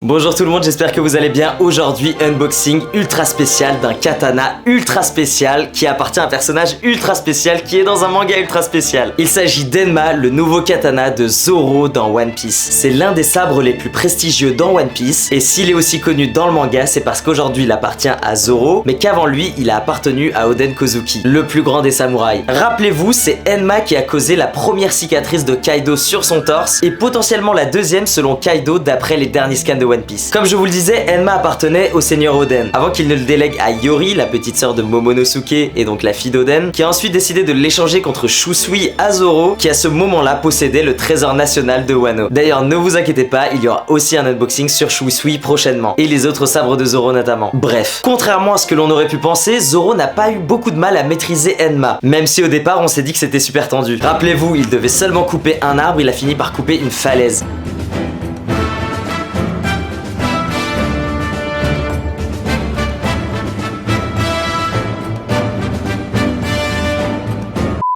Bonjour tout le monde, j'espère que vous allez bien. Aujourd'hui, unboxing ultra spécial d'un katana ultra spécial qui appartient à un personnage ultra spécial qui est dans un manga ultra spécial. Il s'agit d'Enma, le nouveau katana de Zoro dans One Piece. C'est l'un des sabres les plus prestigieux dans One Piece et s'il est aussi connu dans le manga, c'est parce qu'aujourd'hui il appartient à Zoro, mais qu'avant lui, il a appartenu à Oden Kozuki, le plus grand des samouraïs. Rappelez-vous, c'est Enma qui a causé la première cicatrice de Kaido sur son torse et potentiellement la deuxième selon Kaido d'après les derniers scans de One Piece. Comme je vous le disais, Enma appartenait au seigneur Oden, avant qu'il ne le délègue à Yori, la petite sœur de Momonosuke et donc la fille d'Oden, qui a ensuite décidé de l'échanger contre Shusui à Zoro, qui à ce moment-là possédait le trésor national de Wano. D'ailleurs, ne vous inquiétez pas, il y aura aussi un unboxing sur Shusui prochainement, et les autres sabres de Zoro notamment. Bref, contrairement à ce que l'on aurait pu penser, Zoro n'a pas eu beaucoup de mal à maîtriser Enma, même si au départ on s'est dit que c'était super tendu. Rappelez-vous, il devait seulement couper un arbre, il a fini par couper une falaise.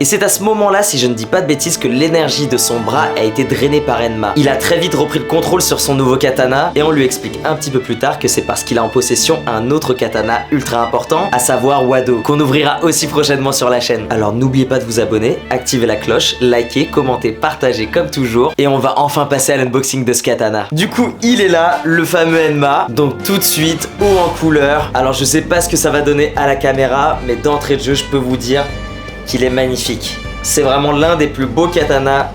Et c'est à ce moment-là, si je ne dis pas de bêtises, que l'énergie de son bras a été drainée par Enma. Il a très vite repris le contrôle sur son nouveau katana et on lui explique un petit peu plus tard que c'est parce qu'il a en possession un autre katana ultra important, à savoir Wado, qu'on ouvrira aussi prochainement sur la chaîne. Alors n'oubliez pas de vous abonner, activer la cloche, liker, commenter, partager comme toujours et on va enfin passer à l'unboxing de ce katana. Du coup, il est là, le fameux Enma, donc tout de suite, haut en couleur. Alors je sais pas ce que ça va donner à la caméra, mais d'entrée de jeu, je peux vous dire qu'il est magnifique. C'est vraiment l'un des plus beaux katanas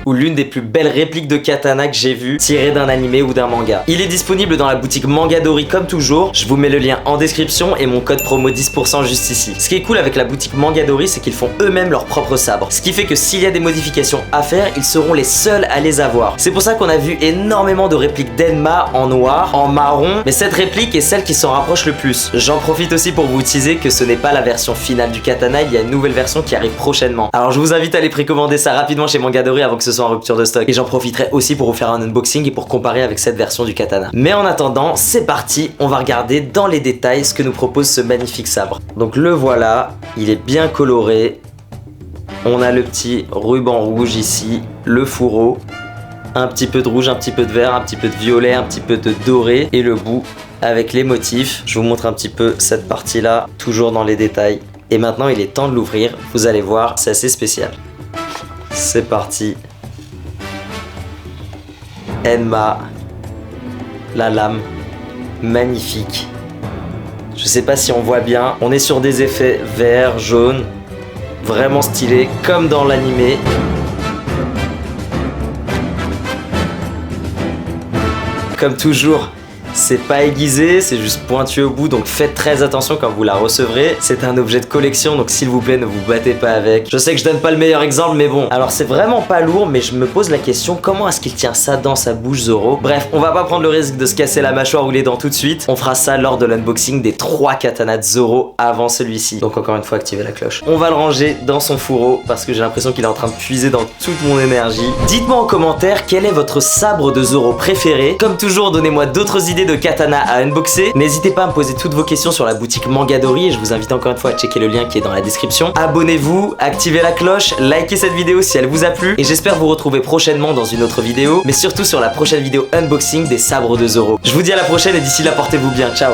ou l'une des plus belles répliques de katana que j'ai vu tirée d'un animé ou d'un manga. Il est disponible dans la boutique Mangadori comme toujours, je vous mets le lien en description et mon code promo 10% juste ici. Ce qui est cool avec la boutique Mangadori, c'est qu'ils font eux-mêmes leurs propres sabres, ce qui fait que s'il y a des modifications à faire, ils seront les seuls à les avoir. C'est pour ça qu'on a vu énormément de répliques d'Enma en noir, en marron, mais cette réplique est celle qui s'en rapproche le plus. J'en profite aussi pour vous teaser que ce n'est pas la version finale du katana, il y a une nouvelle version qui arrive prochainement. Alors je vous invite à aller précommander ça rapidement chez Mangadori avant que ce soit en rupture de stock, et j'en profiterai aussi pour vous faire un unboxing et pour comparer avec cette version du katana. Mais en attendant, c'est parti, on va regarder dans les détails ce que nous propose ce magnifique sabre. Donc le voilà, il est bien coloré, on a le petit ruban rouge ici, le fourreau, un petit peu de rouge, un petit peu de vert, un petit peu de violet, un petit peu de doré et le bout avec les motifs. Je vous montre un petit peu cette partie là, toujours dans les détails. Et maintenant il est temps de l'ouvrir, vous allez voir, c'est assez spécial. C'est parti. Enma, la lame, magnifique. Je sais pas si on voit bien, on est sur des effets vert, jaune, vraiment stylé, comme dans l'animé. Comme toujours, c'est pas aiguisé, c'est juste pointu au bout, donc faites très attention quand vous la recevrez. C'est un objet de collection, donc s'il vous plaît, ne vous battez pas avec. Je sais que je donne pas le meilleur exemple, mais bon. Alors c'est vraiment pas lourd, mais je me pose la question, comment est-ce qu'il tient ça dans sa bouche, Zoro? Bref, on va pas prendre le risque de se casser la mâchoire ou les dents tout de suite. On fera ça lors de l'unboxing des 3 katanas de Zoro avant celui-ci. Donc encore une fois, activez la cloche. On va le ranger dans son fourreau, parce que j'ai l'impression qu'il est en train de puiser dans toute mon énergie. Dites-moi en commentaire quel est votre sabre de Zoro préféré. Comme toujours, donnez-moi d'autres idées de katana à unboxer. N'hésitez pas à me poser toutes vos questions sur la boutique Mangadori et je vous invite encore une fois à checker le lien qui est dans la description. Abonnez-vous, activez la cloche, likez cette vidéo si elle vous a plu et j'espère vous retrouver prochainement dans une autre vidéo, mais surtout sur la prochaine vidéo unboxing des sabres de Zoro. Je vous dis à la prochaine et d'ici là portez-vous bien, ciao.